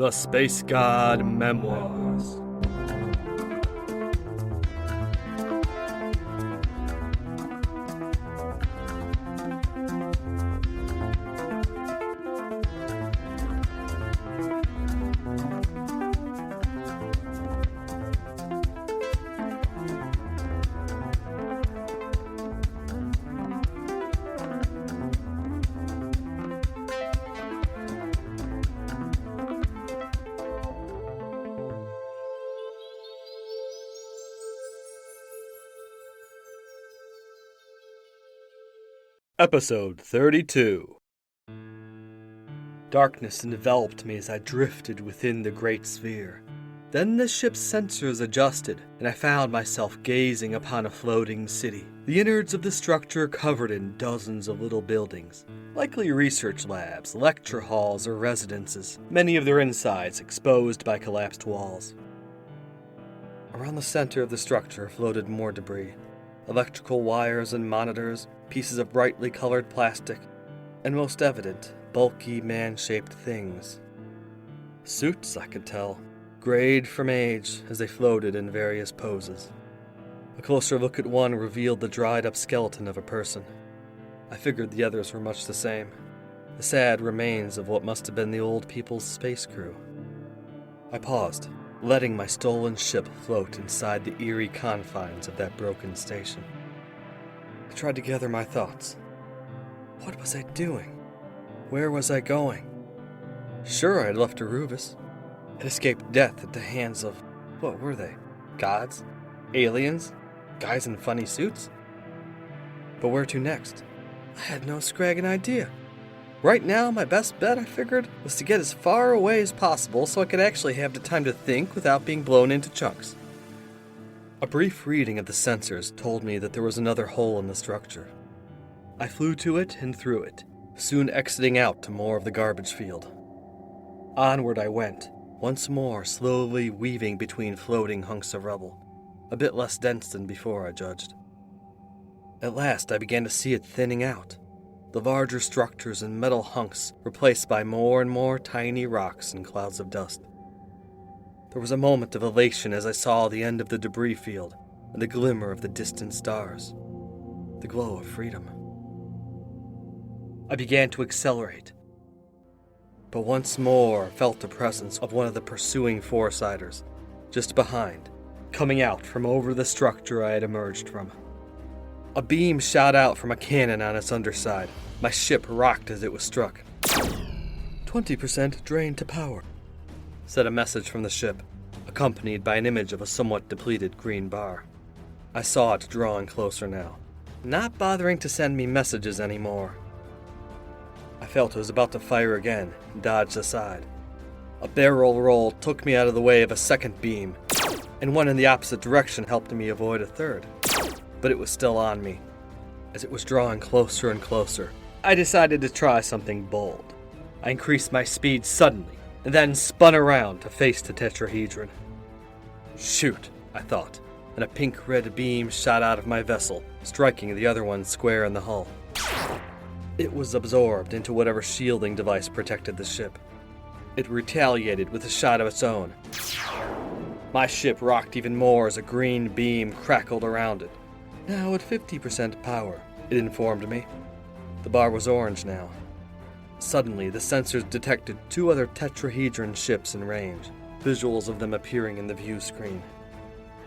The Space God Memoirs. Episode 32. Darkness enveloped me as I drifted within the great sphere. Then the ship's sensors adjusted, and I found myself gazing upon a floating city. The innards of the structure covered in dozens of little buildings, likely research labs, lecture halls, or residences, many of their insides exposed by collapsed walls. Around the center of the structure floated more debris. Electrical wires and monitors, pieces of brightly colored plastic, and most evident, bulky man-shaped things. Suits, I could tell, grayed from age as they floated in various poses. A closer look at one revealed the dried-up skeleton of a person. I figured the others were much the same, the sad remains of what must have been the old people's space crew. I paused, letting my stolen ship float inside the eerie confines of that broken station. I tried to gather my thoughts. What was I doing? Where was I going? Sure, I had left Eruvis. Had escaped death at the hands of, what were they? Gods? Aliens? Guys in funny suits? But where to next? I had no scragging idea. Right now, my best bet, I figured, was to get as far away as possible so I could actually have the time to think without being blown into chunks. A brief reading of the sensors told me that there was another hole in the structure. I flew to it and through it, soon exiting out to more of the garbage field. Onward I went, once more slowly weaving between floating hunks of rubble, a bit less dense than before, I judged. At last I began to see it thinning out. The larger structures and metal hunks replaced by more and more tiny rocks and clouds of dust. There was a moment of elation as I saw the end of the debris field and the glimmer of the distant stars, the glow of freedom. I began to accelerate, but once more felt the presence of one of the pursuing Foresiders, just behind, coming out from over the structure I had emerged from. A beam shot out from a cannon on its underside. My ship rocked as it was struck. 20% drain to power, said a message from the ship, accompanied by an image of a somewhat depleted green bar. I saw it drawing closer now, not bothering to send me messages anymore. I felt it was about to fire again and dodged aside. A barrel roll took me out of the way of a second beam, and one in the opposite direction helped me avoid a third. But it was still on me. As it was drawing closer and closer, I decided to try something bold. I increased my speed suddenly, and then spun around to face the tetrahedron. Shoot, I thought, and a pink-red beam shot out of my vessel, striking the other one square in the hull. It was absorbed into whatever shielding device protected the ship. It retaliated with a shot of its own. My ship rocked even more as a green beam crackled around it. Now at 50% power, it informed me. The bar was orange now. Suddenly, the sensors detected two other tetrahedron ships in range, visuals of them appearing in the view screen.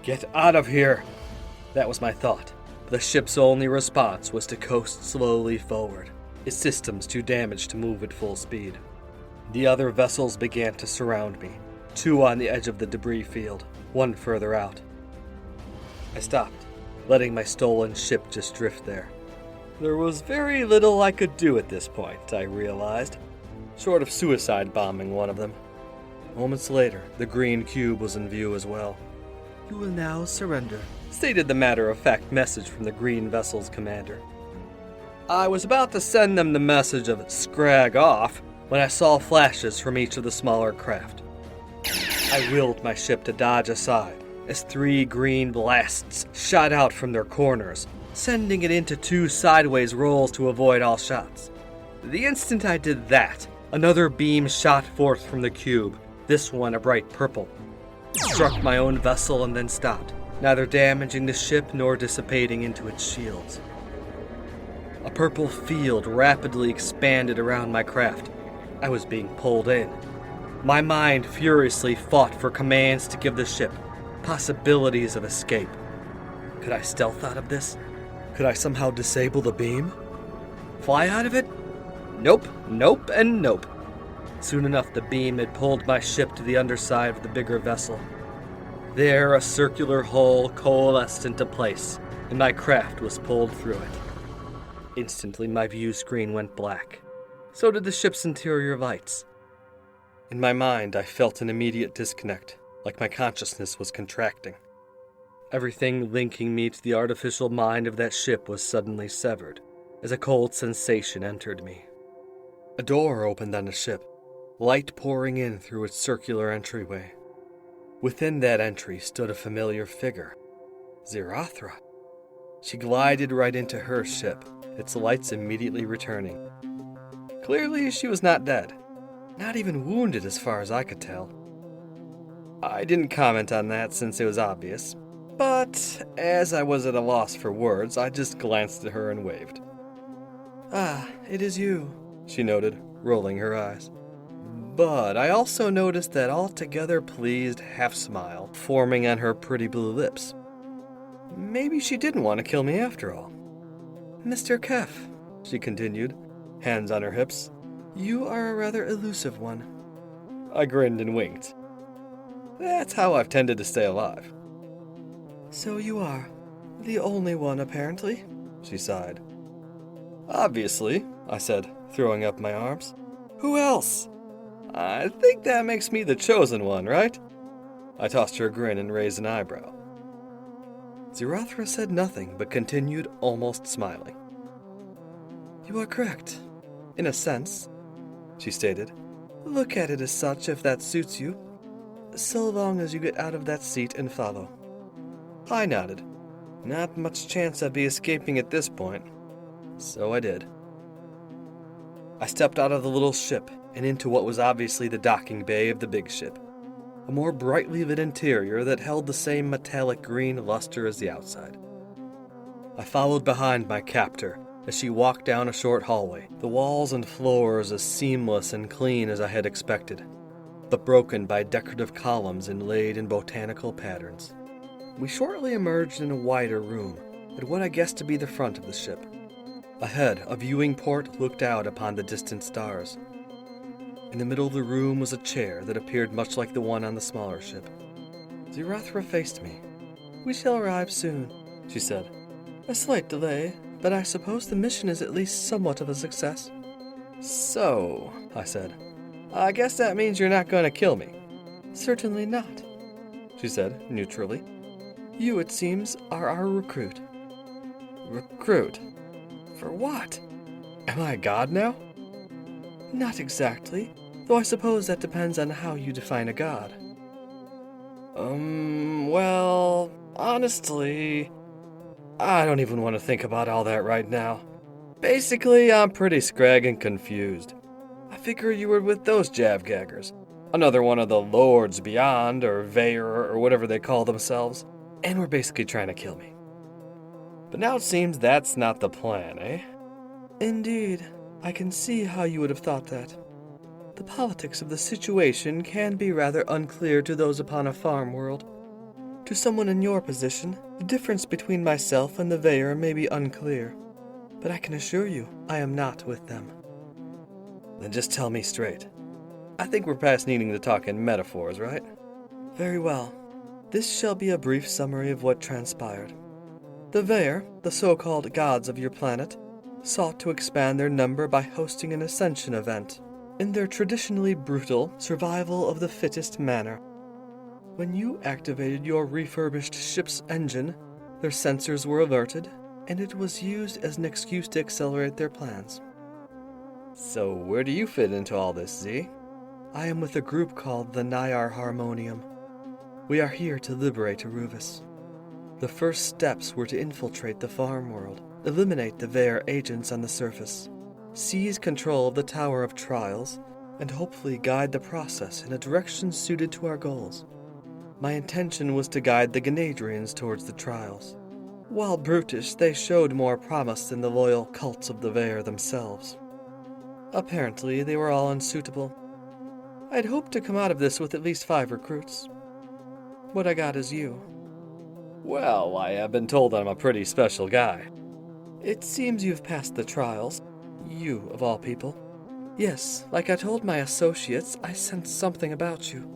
Get out of here! That was my thought, but the ship's only response was to coast slowly forward, its systems too damaged to move at full speed. The other vessels began to surround me, two on the edge of the debris field, one further out. I stopped, letting my stolen ship just drift there. There was very little I could do at this point, I realized, short of suicide bombing one of them. Moments later, the green cube was in view as well. You will now surrender, stated the matter-of-fact message from the green vessel's commander. I was about to send them the message of scrag off when I saw flashes from each of the smaller craft. I willed my ship to dodge aside, as three green blasts shot out from their corners, sending it into two sideways rolls to avoid all shots. The instant I did that, another beam shot forth from the cube, this one a bright purple. It struck my own vessel and then stopped, neither damaging the ship nor dissipating into its shields. A purple field rapidly expanded around my craft. I was being pulled in. My mind furiously fought for commands to give the ship possibilities of escape. Could I stealth out of this? Could I somehow disable the beam? Fly out of it? Nope, nope, and nope. Soon enough, the beam had pulled my ship to the underside of the bigger vessel. There, a circular hull coalesced into place, and my craft was pulled through it. Instantly, my view screen went black. So did the ship's interior lights. In my mind, I felt an immediate disconnect, like my consciousness was contracting. Everything linking me to the artificial mind of that ship was suddenly severed, as a cold sensation entered me. A door opened on the ship, light pouring in through its circular entryway. Within that entry stood a familiar figure, Zirathra. She glided right into her ship, its lights immediately returning. Clearly, she was not dead, not even wounded as far as I could tell. I didn't comment on that since it was obvious, but as I was at a loss for words, I just glanced at her and waved. "Ah, it is you," she noted, rolling her eyes. But I also noticed that altogether pleased half-smile forming on her pretty blue lips. Maybe she didn't want to kill me after all. "Mr. Keph," she continued, hands on her hips, "you are a rather elusive one." I grinned and winked. That's how I've tended to stay alive. "So you are. The only one, apparently," she sighed. "Obviously," I said, throwing up my arms. "Who else? I think that makes me the chosen one, right?" I tossed her a grin and raised an eyebrow. Zirathra said nothing, but continued, almost smiling. "You are correct, in a sense," she stated. "Look at it as such if that suits you, so long as you get out of that seat and follow." I nodded. Not much chance I'd be escaping at this point. So I did. I stepped out of the little ship and into what was obviously the docking bay of the big ship, a more brightly lit interior that held the same metallic green luster as the outside. I followed behind my captor as she walked down a short hallway, the walls and floors as seamless and clean as I had expected, but broken by decorative columns inlaid in botanical patterns. We shortly emerged in a wider room, at what I guessed to be the front of the ship. Ahead, a viewing port looked out upon the distant stars. In the middle of the room was a chair that appeared much like the one on the smaller ship. Zirathra faced me. "We shall arrive soon," she said. "A slight delay, but I suppose the mission is at least somewhat of a success." "So," I said, "I guess that means you're not going to kill me." "Certainly not," she said, neutrally. "You, it seems, are our recruit." "Recruit? For what? Am I a god now?" "Not exactly, though I suppose that depends on how you define a god." Well, honestly, I don't even want to think about all that right now. Basically, I'm pretty scrag and confused. I figure you were with those Javgaggers, another one of the Lords Beyond, or Veyer, or whatever they call themselves, and were basically trying to kill me. But now it seems that's not the plan, eh? "Indeed, I can see how you would have thought that. The politics of the situation can be rather unclear to those upon a farm world. To someone in your position, the difference between myself and the Veyer may be unclear, but I can assure you I am not with them." Then just tell me straight. I think we're past needing to talk in metaphors, right? "Very well. This shall be a brief summary of what transpired. The Veyer, the so-called gods of your planet, sought to expand their number by hosting an Ascension event, in their traditionally brutal survival of the fittest manner. When you activated your refurbished ship's engine, their sensors were alerted, and it was used as an excuse to accelerate their plans." "So where do you fit into all this, Z?" "I am with a group called the Nyar Harmonium. We are here to liberate Aruvis. The first steps were to infiltrate the farm world, eliminate the Veyer agents on the surface, seize control of the Tower of Trials, and hopefully guide the process in a direction suited to our goals. My intention was to guide the Ganadrians towards the trials. While brutish, they showed more promise than the loyal cults of the Vare themselves. Apparently, they were all unsuitable. I'd hoped to come out of this with at least 5 recruits. What I got is you. Well, I have been told I'm a pretty special guy. It seems you've passed the trials. You, of all people. Yes, like I told my associates, I sensed something about you.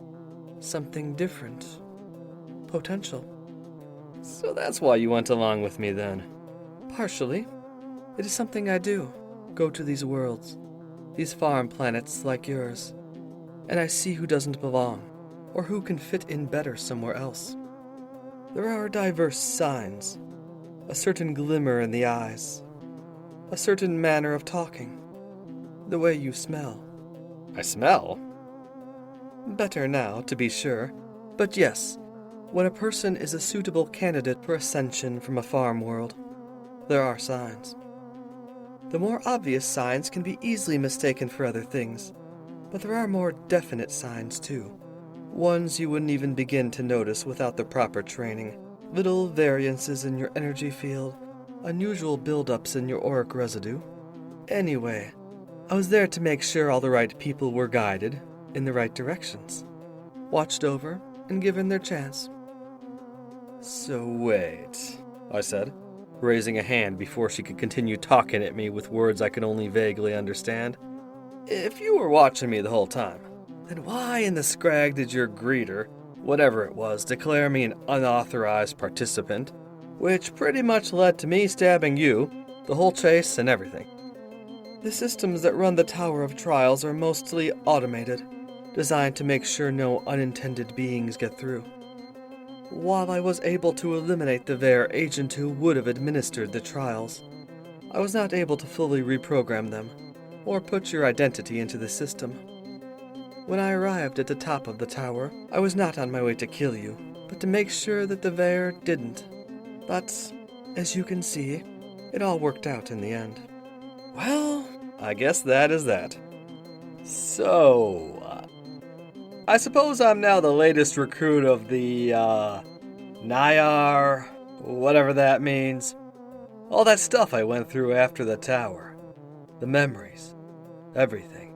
Something different. Potential. So that's why you went along with me then? Partially. It is something I do. Go to these worlds. These farm planets like yours. And I see who doesn't belong, or who can fit in better somewhere else. There are diverse signs. A certain glimmer in the eyes. A certain manner of talking. The way you smell. I smell? Better now, to be sure. But yes, when a person is a suitable candidate for ascension from a farm world, there are signs. The more obvious signs can be easily mistaken for other things, but there are more definite signs too. Ones you wouldn't even begin to notice without the proper training. Little variances in your energy field, unusual buildups in your auric residue. Anyway, I was there to make sure all the right people were guided in the right directions, watched over, and given their chance. So wait, I said, raising a hand before she could continue talking at me with words I could only vaguely understand. If you were watching me the whole time, then why in the scrag did your greeter, whatever it was, declare me an unauthorized participant, which pretty much led to me stabbing you, the whole chase, and everything? The systems that run the Tower of Trials are mostly automated, designed to make sure no unintended beings get through. While I was able to eliminate the Vare agent who would have administered the trials, I was not able to fully reprogram them, or put your identity into the system. When I arrived at the top of the tower, I was not on my way to kill you, but to make sure that the Vare didn't. But, as you can see, it all worked out in the end. Well, I guess that is that. So, I suppose I'm now the latest recruit of the, Nyar, whatever that means. All that stuff I went through after the tower. The memories. Everything.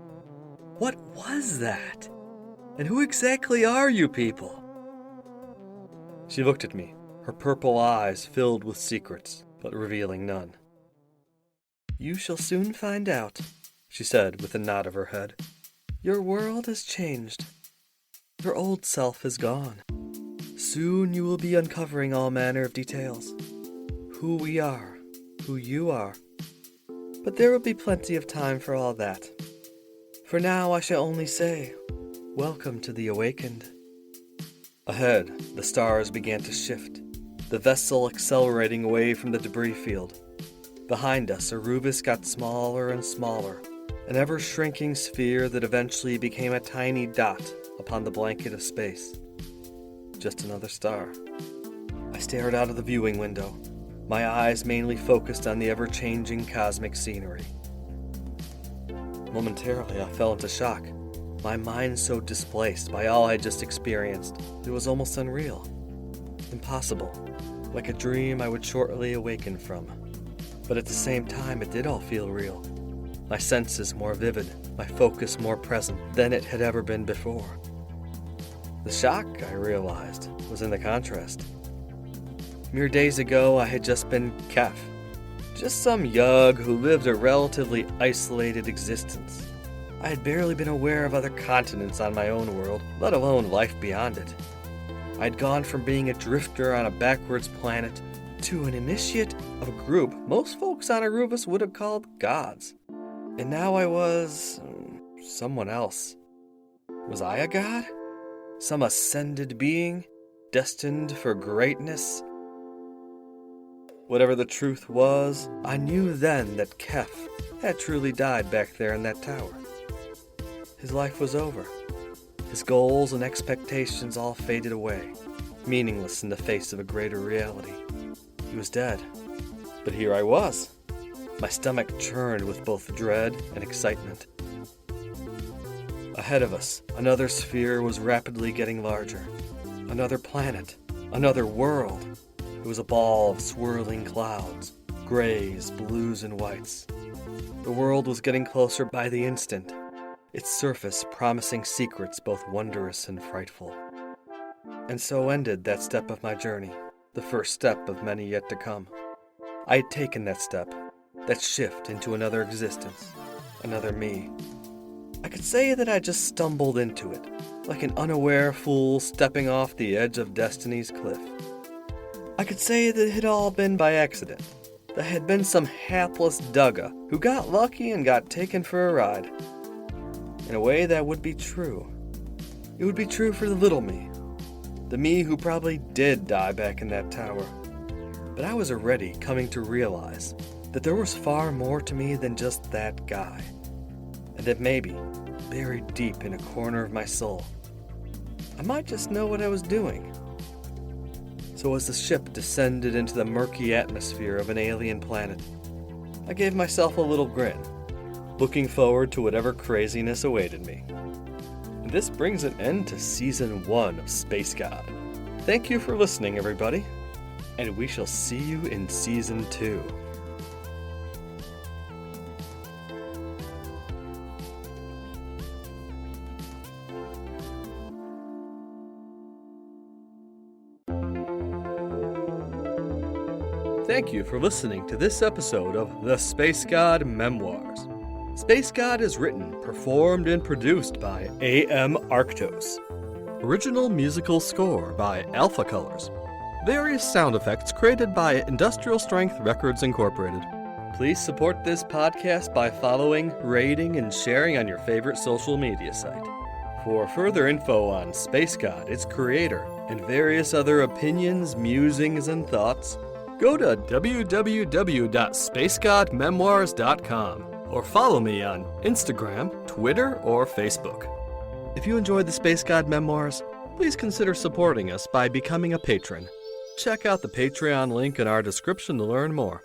What was that? And who exactly are you people? She looked at me, her purple eyes filled with secrets, but revealing none. You shall soon find out, she said with a nod of her head. Your world has changed. Your old self is gone. Soon you will be uncovering all manner of details. Who we are, who you are. But there will be plenty of time for all that. For now I shall only say, welcome to the awakened. Ahead, the stars began to shift, the vessel accelerating away from the debris field. Behind us, Arubis got smaller and smaller, an ever-shrinking sphere that eventually became a tiny dot upon the blanket of space. Just another star. I stared out of the viewing window, my eyes mainly focused on the ever-changing cosmic scenery. Momentarily, I fell into shock, my mind so displaced by all I had just experienced, it was almost unreal. Impossible, like a dream I would shortly awaken from. But at the same time, it did all feel real. My senses more vivid, my focus more present than it had ever been before. The shock, I realized, was in the contrast. Mere days ago, I had just been Keph, just some yug who lived a relatively isolated existence. I had barely been aware of other continents on my own world, let alone life beyond it. I'd gone from being a drifter on a backwards planet to an initiate of a group most folks on Arubis would have called gods. And now I was someone else. Was I a god? Some ascended being, destined for greatness? Whatever the truth was, I knew then that Keph had truly died back there in that tower. His life was over. His goals and expectations all faded away, meaningless in the face of a greater reality. He was dead. But here I was. My stomach churned with both dread and excitement. Ahead of us, another sphere was rapidly getting larger. Another planet. Another world. It was a ball of swirling clouds, grays, blues, and whites. The world was getting closer by the instant, its surface promising secrets both wondrous and frightful. And so ended that step of my journey, the first step of many yet to come. I had taken that step, that shift into another existence, another me. I could say that I just stumbled into it, like an unaware fool stepping off the edge of destiny's cliff. I could say that it had all been by accident. There had been some hapless dugga who got lucky and got taken for a ride. In a way, that would be true. It would be true for the little me. The me who probably did die back in that tower. But I was already coming to realize that there was far more to me than just that guy. And that maybe, buried deep in a corner of my soul, I might just know what I was doing. So as the ship descended into the murky atmosphere of an alien planet, I gave myself a little grin, looking forward to whatever craziness awaited me. And this brings an end to Season 1 of Space God. Thank you for listening, everybody, and we shall see you in Season 2. Thank you for listening to this episode of The Space God Memoirs. Space God is written, performed, and produced by A.M. Arctos. Original musical score by Alpha Colors. Various sound effects created by Industrial Strength Records Incorporated. Please support this podcast by following, rating, and sharing on your favorite social media site. For further info on Space God, its creator, and various other opinions, musings, and thoughts, go to www.spacegodmemoirs.com or follow me on Instagram, Twitter, or Facebook. If you enjoyed the Space God Memoirs, please consider supporting us by becoming a patron. Check out the Patreon link in our description to learn more.